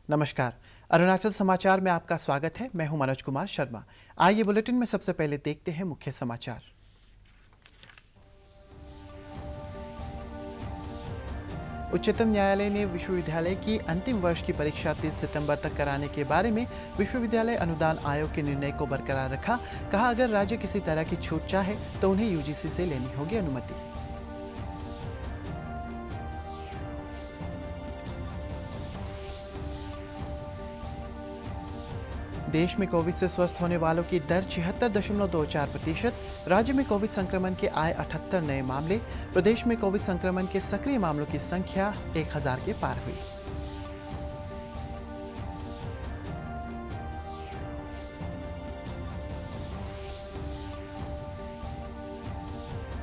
नमस्कार। अरुणाचल समाचार में आपका स्वागत है। मैं हूं मनोज कुमार शर्मा। आइए बुलेटिन में सबसे पहले देखते हैं मुख्य समाचार। उच्चतम न्यायालय ने विश्वविद्यालय की अंतिम वर्ष की परीक्षा 30 सितंबर तक कराने के बारे में विश्वविद्यालय अनुदान आयोग के निर्णय को बरकरार रखा। कहा, अगर राज्य किसी तरह की छूट चाहे तो उन्हें यूजीसी से लेनी होगी अनुमति। देश में कोविड से स्वस्थ होने वालों की दर 76.24%। राज्य में कोविड संक्रमण के आए 78 नए मामले। प्रदेश में कोविड संक्रमण के सक्रिय मामलों की संख्या 1000 के पार हुई।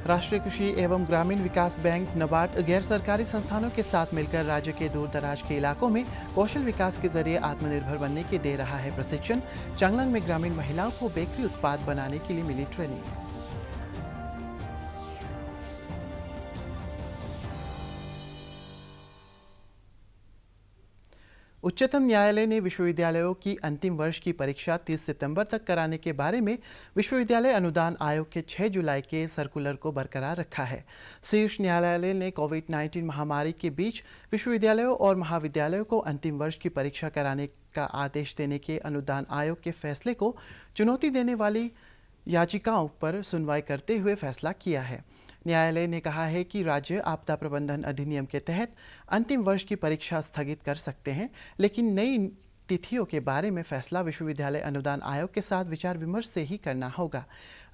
राष्ट्रीय कृषि एवं ग्रामीण विकास बैंक नबार्ड गैर सरकारी संस्थानों के साथ मिलकर राज्य के दूर दराज के इलाकों में कौशल विकास के जरिए आत्मनिर्भर बनने के दे रहा है प्रशिक्षण। चांगलांग में ग्रामीण महिलाओं को बेकरी उत्पाद बनाने के लिए मिली ट्रेनिंग। उच्चतम न्यायालय ने विश्वविद्यालयों की अंतिम वर्ष की परीक्षा 30 सितंबर तक कराने के बारे में विश्वविद्यालय अनुदान आयोग के 6 जुलाई के सर्कुलर को बरकरार रखा है। शीर्ष न्यायालय ने कोविड-19 महामारी के बीच विश्वविद्यालयों और महाविद्यालयों को अंतिम वर्ष की परीक्षा कराने का आदेश देने के अनुदान आयोग के फैसले को चुनौती देने वाली याचिकाओं पर सुनवाई करते हुए फैसला किया है। न्यायालय ने कहा है कि राज्य आपदा प्रबंधन अधिनियम के तहत अंतिम वर्ष की परीक्षा स्थगित कर सकते हैं, लेकिन नई तिथियों के बारे में फैसला विश्वविद्यालय अनुदान आयोग के साथ विचार विमर्श से ही करना होगा।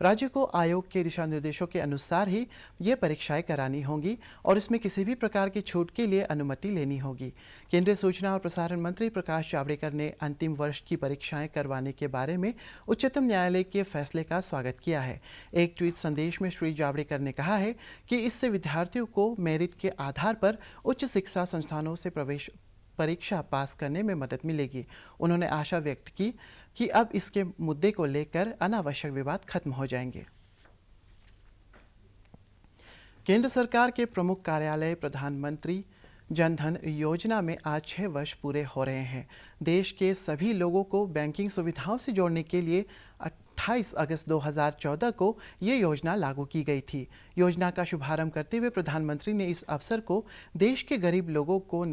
राज्य को आयोग के दिशा निर्देशों के अनुसार ही ये परीक्षाएं करानी होंगी और इसमें किसी भी प्रकार की छूट के लिए अनुमति लेनी होगी। केंद्रीय सूचना और प्रसारण मंत्री प्रकाश जावड़ेकर ने अंतिम वर्ष की परीक्षाएं करवाने के बारे में उच्चतम न्यायालय के फैसले का स्वागत किया है। एक ट्वीट संदेश में श्री जावड़ेकर ने कहा है कि इससे विद्यार्थियों को मेरिट के आधार पर उच्च शिक्षा संस्थानों से प्रवेश परीक्षा पास करने में मदद मिलेगी। उन्होंने आशा व्यक्त की कि अब इसके मुद्दे को लेकर अनावश्यक विवाद खत्म हो जाएंगे। केंद्र सरकार के प्रमुख कार्यालय प्रधानमंत्री जन धन योजना में आज 6 वर्ष पूरे हो रहे हैं। देश के सभी लोगों को बैंकिंग सुविधाओं से जोड़ने के लिए 28 अगस्त 2014 को ये योजना लागू की गई थी। योजना का शुभारंभ करते हुए प्रधानमंत्री ने इस अवसर को देश के गरीब लोगों को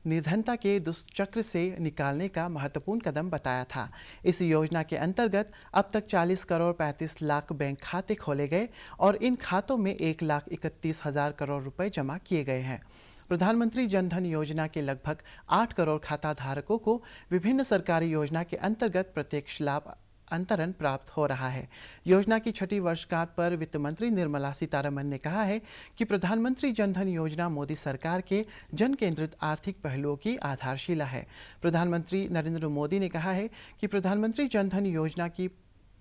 निर्धनता के दुष्चक्र से निकालने का महत्वपूर्ण कदम बताया था। इस योजना के अंतर्गत अब तक 40 करोड़ 35 लाख बैंक खाते खोले गए और इन खातों में 1,31,000 करोड़ रुपए जमा किए गए हैं। प्रधानमंत्री जन धन योजना के लगभग 8 करोड़ खाता धारकों को विभिन्न सरकारी योजना के अंतर्गत प्रत्यक्ष लाभ अंतरण प्राप्त हो रहा है। योजना की 6ठी वर्षगांठ पर वित्त मंत्री निर्मला सीतारमण ने कहा है कि प्रधानमंत्री जन धन योजना मोदी सरकार के जन केंद्रित आर्थिक पहलुओं की आधारशिला है। प्रधानमंत्री नरेंद्र मोदी ने कहा है कि प्रधानमंत्री जन धन योजना की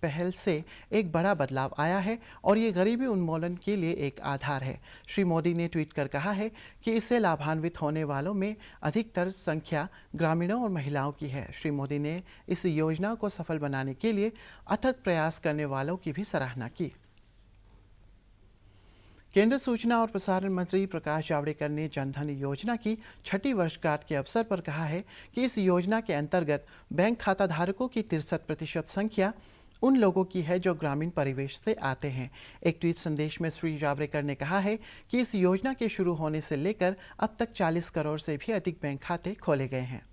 पहल से एक बड़ा बदलाव आया है और ये गरीबी उन्मूलन के लिए एक आधार है। श्री मोदी ने ट्वीट कर कहा है कि इससे लाभान्वित होने वालों में अधिकतर संख्या ग्रामीणों और महिलाओं की है। श्री मोदी ने इस योजना को सफल बनाने के लिए अथक प्रयास करने वालों की भी सराहना की। केंद्रीय सूचना और प्रसारण मंत्री प्रकाश जावड़ेकर ने जन धन योजना की 6ठी वर्षगांठ के अवसर पर कहा है कि इस योजना के अंतर्गत बैंक खाता धारकों की 63% संख्या उन लोगों की है जो ग्रामीण परिवेश से आते हैं। एक ट्वीट संदेश में श्री जावड़ेकर ने कहा है कि इस योजना के शुरू होने से लेकर अब तक 40 करोड़ से भी अधिक बैंक खाते खोले गए हैं।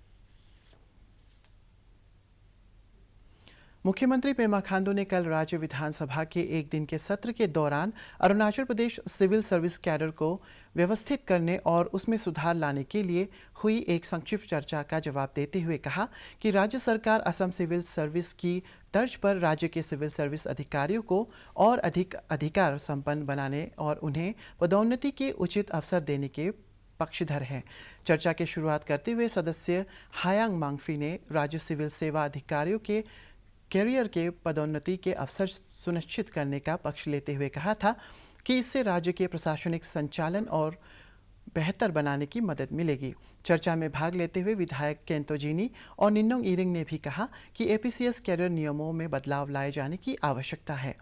मुख्यमंत्री पेमा खांडू ने कल राज्य विधानसभा के एक दिन के सत्र के दौरान Arunachal Pradesh civil service cadre को व्यवस्थित करने और उसमें सुधार लाने के लिए हुई एक संक्षिप्त चर्चा का जवाब देते हुए कहा कि राज्य सरकार असम सिविल सर्विस की तर्ज पर राज्य के सिविल सर्विस अधिकारियों को और अधिक अधिकार संपन्न बनाने और उन्हें पदोन्नति के उचित अवसर देने के पक्षधर हैं। चर्चा की शुरुआत करते हुए सदस्य हायांग मांगफी ने राज्य सिविल सेवा अधिकारियों के कैरियर के पदोन्नति के अवसर सुनिश्चित करने का पक्ष लेते हुए कहा था कि इससे राज्य के प्रशासनिक संचालन और बेहतर बनाने की मदद मिलेगी। चर्चा में भाग लेते हुए विधायक केंतो जीनी और निन्नोंग इरिंग ने भी कहा कि एपीसीएस कैडर नियमों में बदलाव लाए जाने की आवश्यकता है।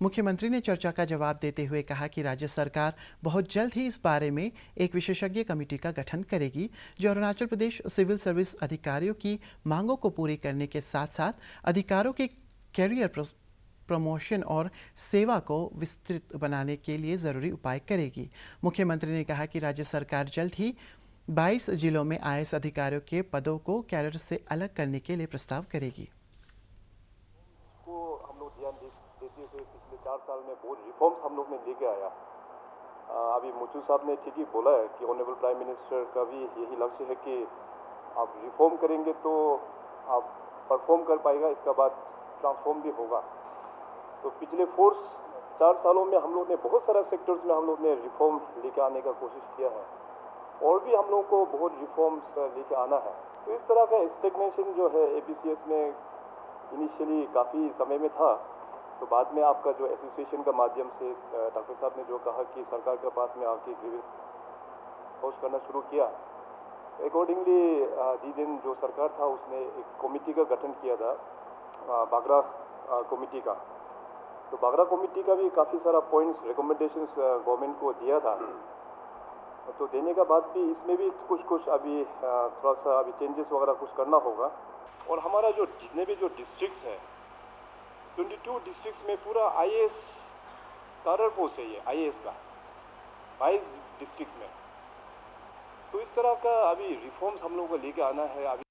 मुख्यमंत्री ने चर्चा का जवाब देते हुए कहा कि राज्य सरकार बहुत जल्द ही इस बारे में एक विशेषज्ञ कमेटी का गठन करेगी जो अरुणाचल प्रदेश सिविल सर्विस अधिकारियों की मांगों को पूरी करने के साथ साथ अधिकारियों के कैरियर प्रमोशन और सेवा को विस्तृत बनाने के लिए ज़रूरी उपाय करेगी। मुख्यमंत्री ने कहा कि राज्य सरकार जल्द ही 22 जिलों में आईएएस अधिकारियों के पदों को कैडर से अलग करने के लिए प्रस्ताव करेगी। को हम लोग ध्यान देते हुए पिछले 4 साल में बहुत रिफॉर्म्स हम लोग ने लेके आया। अभी मुचू साहब ने ठीक ही बोला है कि ऑनरेबल प्राइम मिनिस्टर का भी यही लक्ष्य है कि आप रिफॉर्म करेंगे तो आप परफॉर्म कर पाएगा, इसका बाद ट्रांसफॉर्म भी होगा। तो पिछले 4 सालों में हम लोग ने बहुत सारा सेक्टर्स में हम लोग ने रिफॉर्म लेके आने का कोशिश किया है और भी हम लोग को बहुत रिफॉर्म्स लेके आना है। तो इस तरह का स्टेग्नेशन जो है एपीसीएस में इनिशियली काफ़ी समय में था, तो बाद में आपका जो एसोसिएशन का माध्यम से डॉक्टर साहब ने जो कहा कि सरकार के पास में आके ग्रीवेंस पोस्ट करना शुरू किया, अकॉर्डिंगली जिस दिन जो सरकार था उसने एक कमेटी का गठन किया था, बागरा कमेटी का। तो बागरा कमेटी का भी काफ़ी सारा पॉइंट्स रिकमेंडेशंस गवर्नमेंट को दिया था। तो देने के बाद भी इसमें भी कुछ अभी थोड़ा सा अभी चेंजेस वगैरह कुछ करना होगा। और हमारा जो जितने भी जो डिस्ट्रिक्ट्स है 22 डिस्ट्रिक्ट्स में पूरा आईएएस कैडर पोस्ट है, ये आईएएस का 22 डिस्ट्रिक्ट्स में। तो इस तरह का अभी रिफॉर्म्स हम लोगों को लेके आना है। अभी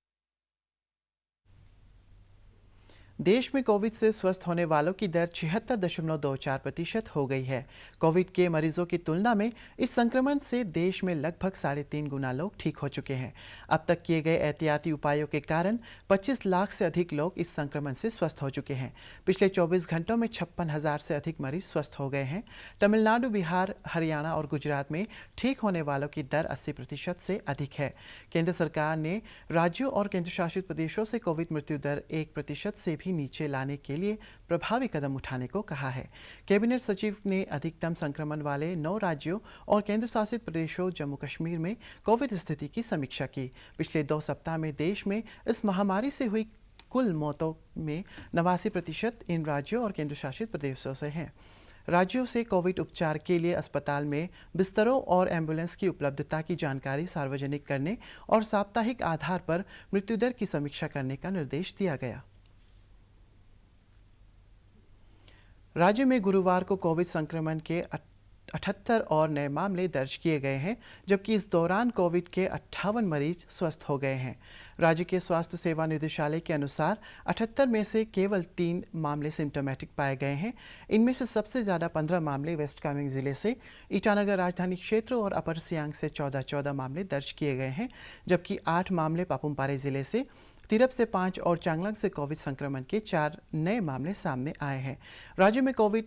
देश में कोविड से स्वस्थ होने वालों की दर 76.24% हो गई है। कोविड के मरीजों की तुलना में इस संक्रमण से देश में लगभग 3.5 गुना लोग ठीक हो चुके हैं। अब तक किए गए एहतियाती उपायों के कारण 25 लाख से अधिक लोग इस संक्रमण से स्वस्थ हो चुके हैं। पिछले 24 घंटों में 56,000 से अधिक मरीज स्वस्थ हो गए हैं। तमिलनाडु, बिहार, हरियाणा और गुजरात में ठीक होने वालों की दर 80% से अधिक है। केंद्र सरकार ने राज्यों और केंद्र शासित प्रदेशों से कोविड मृत्यु दर 1% से भी नीचे लाने के लिए प्रभावी कदम उठाने को कहा है। कैबिनेट सचिव ने अधिकतम संक्रमण वाले 9 राज्यों और केंद्र शासित प्रदेशों जम्मू कश्मीर में कोविड स्थिति की समीक्षा की। पिछले 2 सप्ताह में देश में इस महामारी से हुई कुल मौतों में 89% इन राज्यों और केंद्र शासित प्रदेशों से हैं। राज्यों से कोविड उपचार के लिए अस्पताल में बिस्तरों और एम्बुलेंस की उपलब्धता की जानकारी सार्वजनिक करने और साप्ताहिक आधार पर मृत्युदर की समीक्षा करने का निर्देश दिया गया। राज्य में गुरुवार को कोविड संक्रमण के 78 और नए मामले दर्ज किए गए हैं, जबकि इस दौरान कोविड के 58 मरीज स्वस्थ हो गए हैं। राज्य के स्वास्थ्य सेवा निदेशालय के अनुसार 78 में से केवल 3 मामले सिम्टोमेटिक पाए गए हैं। इनमें से सबसे ज़्यादा 15 मामले वेस्ट कामेंग जिले से, ईटानगर राजधानी क्षेत्र और अपर सियांग से 14 मामले दर्ज किए गए हैं, जबकि 8 मामले पापुमपारे जिले से, तिरप से 5 और चांगलांग से कोविड संक्रमण के 4 नए मामले सामने आए हैं। राज्य में कोविड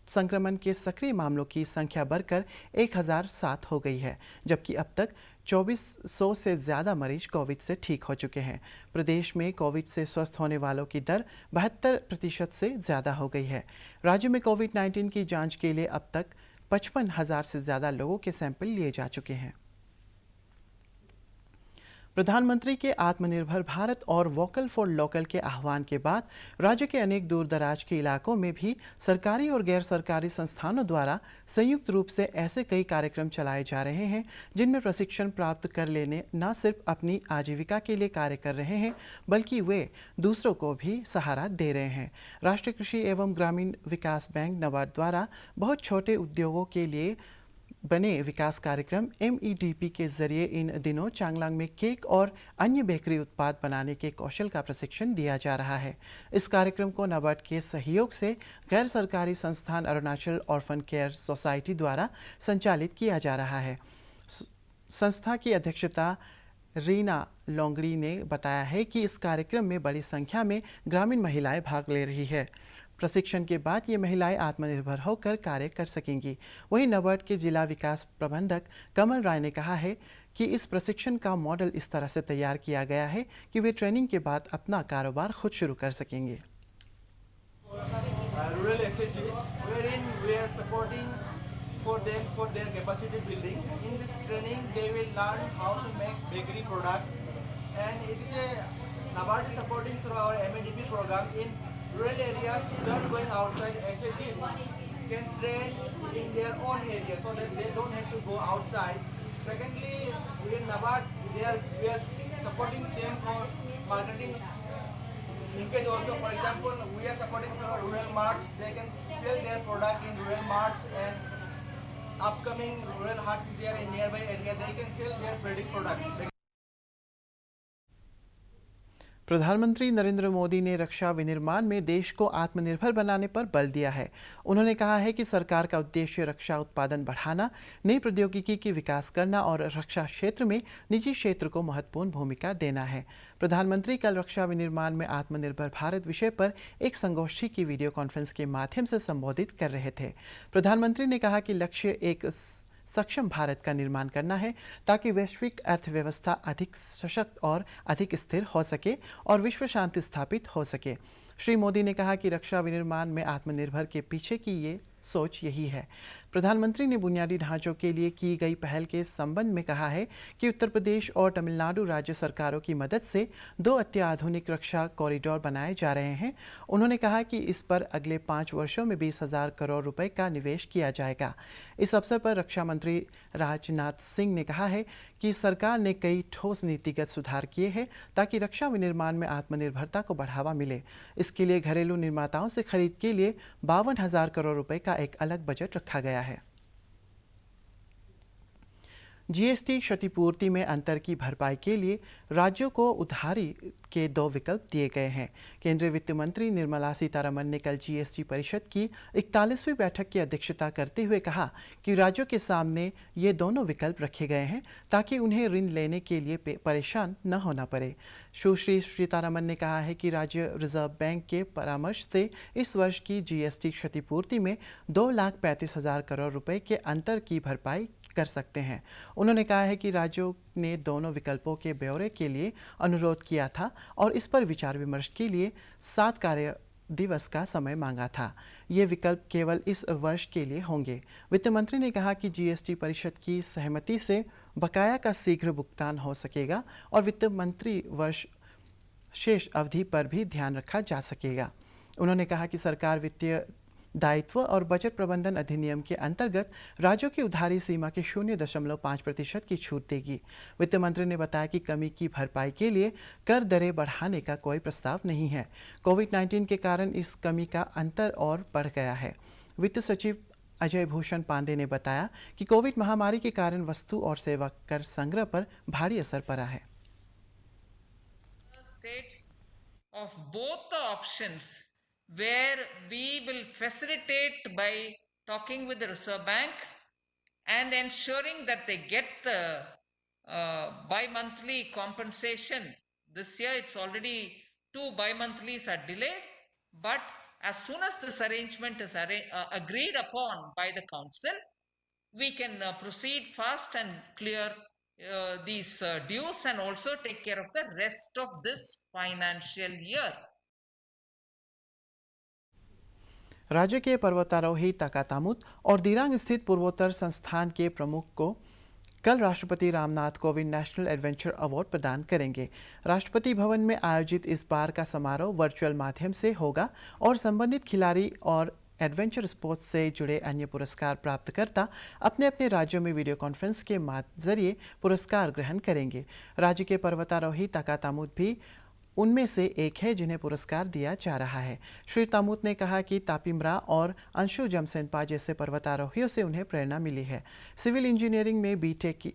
संक्रमण के सक्रिय मामलों की संख्या बढ़कर 1007 हो गई है, जबकि अब तक 2400 से ज़्यादा मरीज कोविड से ठीक हो चुके हैं। प्रदेश में कोविड से स्वस्थ होने वालों की दर 72% से ज़्यादा हो गई है। राज्य में कोविड-19 की जांच के लिए अब तक 55,000 से ज़्यादा लोगों के सैंपल लिए जा चुके हैं। प्रधानमंत्री के आत्मनिर्भर भारत और वोकल फॉर लोकल के आह्वान के बाद राज्य के अनेक दूर दराज के इलाकों में भी सरकारी और गैर सरकारी संस्थानों द्वारा संयुक्त रूप से ऐसे कई कार्यक्रम चलाए जा रहे हैं, जिनमें प्रशिक्षण प्राप्त कर लेने न सिर्फ अपनी आजीविका के लिए कार्य कर रहे हैं, बल्कि वे दूसरों को भी सहारा दे रहे हैं। राष्ट्रीय कृषि एवं ग्रामीण विकास बैंक नबार्ड द्वारा बहुत छोटे उद्योगों के लिए बने विकास कार्यक्रम MEDP के जरिए इन दिनों चांगलांग में केक और अन्य बेकरी उत्पाद बनाने के कौशल का प्रशिक्षण दिया जा रहा है। इस कार्यक्रम को नाबार्ड के सहयोग से गैर सरकारी संस्थान अरुणाचल ऑर्फन केयर सोसाइटी द्वारा संचालित किया जा रहा है। संस्था की अध्यक्षता रीना लोंगड़ी ने बताया है कि इस कार्यक्रम में बड़ी संख्या में ग्रामीण महिलाएं भाग ले रही है। प्रशिक्षण के बाद ये महिलाएं आत्मनिर्भर होकर कार्य कर सकेंगी। वहीं नाबार्ड के जिला विकास प्रबंधक कमल राय ने कहा है कि इस प्रशिक्षण का मॉडल इस तरह से तैयार किया गया है कि वे ट्रेनिंग के बाद अपना कारोबार खुद शुरू कर सकेंगे। rural areas without going outside as it is. can train in their own area so that they don't have to go outside. Secondly, in NABARD, we are supporting them for marketing linkage also. For example, we are supporting for rural marts. They can sell their product in rural marts, and upcoming rural marts if they are in nearby area, they can sell their products. प्रधानमंत्री नरेंद्र मोदी ने रक्षा विनिर्माण में देश को आत्मनिर्भर बनाने पर बल दिया है। उन्होंने कहा है कि सरकार का उद्देश्य रक्षा उत्पादन बढ़ाना, नई प्रौद्योगिकी की विकास करना और रक्षा क्षेत्र में निजी क्षेत्र को महत्वपूर्ण भूमिका देना है। प्रधानमंत्री कल रक्षा विनिर्माण में आत्मनिर्भर भारत विषय पर एक संगोष्ठी की वीडियो कॉन्फ्रेंस के माध्यम से संबोधित कर रहे थे। प्रधानमंत्री ने कहा कि लक्ष्य एक सक्षम भारत का निर्माण करना है ताकि वैश्विक अर्थव्यवस्था अधिक सशक्त और अधिक स्थिर हो सके और विश्व शांति स्थापित हो सके। श्री मोदी ने कहा कि रक्षा विनिर्माण में आत्मनिर्भर के पीछे की ये सोच यही है। प्रधानमंत्री ने बुनियादी ढांचों के लिए की गई पहल के संबंध में कहा है कि उत्तर प्रदेश और तमिलनाडु राज्य सरकारों की मदद से 2 अत्याधुनिक रक्षा कॉरिडोर बनाए जा रहे हैं। उन्होंने कहा कि इस पर अगले 5 वर्षों में 20,000 करोड़ रुपए का निवेश किया जाएगा। इस अवसर पर रक्षा मंत्री राजनाथ सिंह ने कहा है कि सरकार ने कई ठोस नीतिगत सुधार किए हैं ताकि रक्षा विनिर्माण में आत्मनिर्भरता को बढ़ावा मिले। इसके लिए घरेलू निर्माताओं से खरीद के लिए 52,000 करोड़ रुपए का एक अलग बजट रखा गया है। जीएसटी क्षतिपूर्ति में अंतर की भरपाई के लिए राज्यों को उधारी के 2 विकल्प दिए गए हैं। केंद्रीय वित्त मंत्री निर्मला सीतारमण ने कल जीएसटी परिषद की 41वीं बैठक की अध्यक्षता करते हुए कहा कि राज्यों के सामने ये दोनों विकल्प रखे गए हैं ताकि उन्हें ऋण लेने के लिए परेशान न होना पड़े। सुश्री सीतारमण ने कहा है कि राज्य रिजर्व बैंक के परामर्श से इस वर्ष की जीएसटी क्षतिपूर्ति में 2,35,000 करोड़ रुपए के अंतर की भरपाई कर सकते हैं। उन्होंने कहा है कि राज्यों ने दोनों विकल्पों के ब्यौरे के लिए अनुरोध किया था और इस पर विचार विमर्श के लिए 7 कार्य दिवस का समय मांगा था। ये विकल्प केवल इस वर्ष के लिए होंगे। वित्त मंत्री ने कहा कि जीएसटी परिषद की सहमति से बकाया का शीघ्र भुगतान हो सकेगा और वित्त मंत्री वर्ष शेष अवधि पर भी ध्यान रखा जा सकेगा। उन्होंने कहा कि सरकार वित्तीय दायित्व और बजट प्रबंधन अधिनियम के अंतर्गत राज्यों की उधारी सीमा के 0.5% की छूट देगी। वित्त मंत्री ने बताया कि कमी की भरपाई के लिए कर दरें बढ़ाने का कोई प्रस्ताव नहीं है। कोविड-19 के कारण इस कमी का अंतर और बढ़ गया है। वित्त सचिव अजय भूषण पांडे ने बताया कि कोविड महामारी के कारण वस्तु और सेवा कर संग्रह पर भारी असर पड़ा है। Of both the options, where we will facilitate by talking with the Reserve Bank and ensuring that they get the bi-monthly compensation. This year it's already 2 bi-monthlies are delayed, but as soon as this arrangement is agreed upon by the council, we can proceed fast and clear these dues and also take care of the rest of this financial year. राज्य के पर्वतारोही तकातामुत और दिरांग स्थित पूर्वोत्तर संस्थान के प्रमुख को कल राष्ट्रपति Ramnath Kovind national adventure award प्रदान करेंगे। राष्ट्रपति भवन में आयोजित इस बार का समारोह वर्चुअल माध्यम से होगा और संबंधित खिलाड़ी और एडवेंचर स्पोर्ट्स से जुड़े अन्य पुरस्कार प्राप्तकर्ता अपने अपने राज्यों में वीडियो कॉन्फ्रेंस के जरिए पुरस्कार ग्रहण करेंगे। राज्य के पर्वतारोही तकातामुत भी उनमें से एक है जिन्हें पुरस्कार दिया जा रहा है। श्री तामुत ने कहा कि तापिमरा और अंशु जमसेंपा जैसे पर्वतारोहियों से उन्हें प्रेरणा मिली है। सिविल इंजीनियरिंग में बीटेक की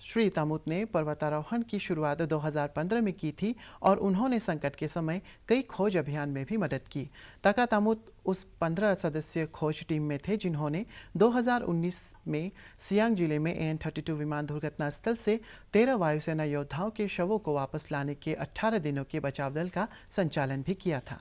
श्री तामुत ने पर्वतारोहण की शुरुआत 2015 में की थी और उन्होंने संकट के समय कई खोज अभियान में भी मदद की। तका तामुत उस 15 सदस्यीय खोज टीम में थे जिन्होंने 2019 में सियांग जिले में AN-32 विमान दुर्घटना स्थल से 13 वायुसेना योद्धाओं के शवों को वापस लाने के 18 दिनों के बचाव दल का संचालन भी किया था।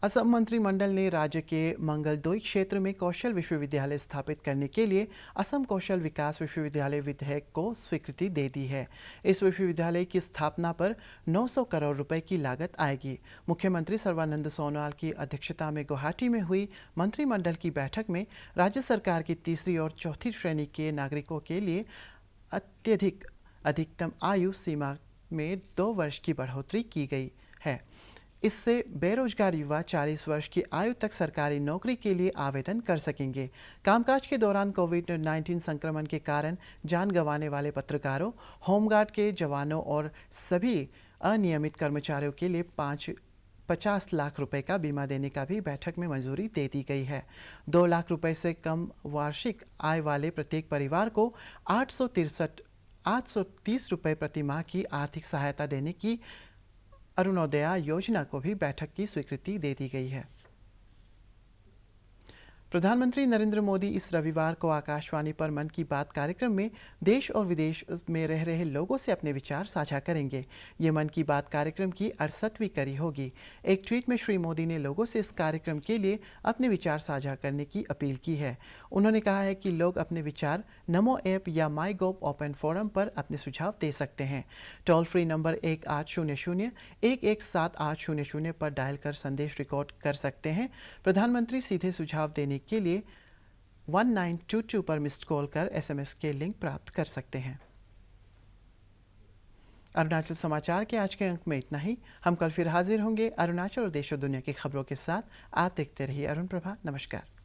असम मंत्रिमंडल ने राज्य के मंगलदोई क्षेत्र में कौशल विश्वविद्यालय स्थापित करने के लिए असम कौशल विकास विश्वविद्यालय विधेयक को स्वीकृति दे दी है। इस विश्वविद्यालय की स्थापना पर 900 करोड़ रुपए की लागत आएगी। मुख्यमंत्री सर्बानंद सोनोवाल की अध्यक्षता में गुवाहाटी में हुई मंत्रिमंडल की बैठक में राज्य सरकार की तीसरी और चौथी श्रेणी के नागरिकों के लिए अधिकतम आयु सीमा में 2 वर्ष की बढ़ोतरी की गई है। इससे बेरोजगार युवा 40 वर्ष की आयु तक सरकारी नौकरी के लिए आवेदन कर सकेंगे। कामकाज के दौरान कोविड-19 संक्रमण के कारण जान गंवाने वाले पत्रकारों, होमगार्ड के जवानों और सभी अनियमित कर्मचारियों के लिए 50 लाख रुपए का बीमा देने का भी बैठक में मंजूरी दे दी गई है। 2 लाख रुपए से कम वार्षिक आय वाले प्रत्येक परिवार को 830 रुपए प्रति माह की आर्थिक सहायता देने की अरुणोदया योजना को भी बैठक की स्वीकृति दे दी गई है। प्रधानमंत्री नरेंद्र मोदी इस रविवार को आकाशवाणी पर मन की बात कार्यक्रम में देश और विदेश में रह रहे लोगों से अपने विचार साझा करेंगे। ये मन की बात कार्यक्रम की 68वीं कड़ी होगी। एक ट्वीट में श्री मोदी ने लोगों से इस कार्यक्रम के लिए अपने विचार साझा करने की अपील की है। उन्होंने कहा है कि लोग अपने विचार नमो ऐप या माईगोव ओपन फोरम पर अपने सुझाव दे सकते हैं। टोल फ्री नंबर 1800-117800 पर डायल कर संदेश रिकॉर्ड कर सकते हैं। प्रधानमंत्री सीधे सुझाव देने के लिए 1922 पर मिस्ड कॉल कर SMS के लिंक प्राप्त कर सकते हैं। अरुणाचल समाचार के आज के अंक में इतना ही। हम कल फिर हाजिर होंगे अरुणाचल और देश और दुनिया की खबरों के साथ। आप देखते रहिए अरुण प्रभा। नमस्कार।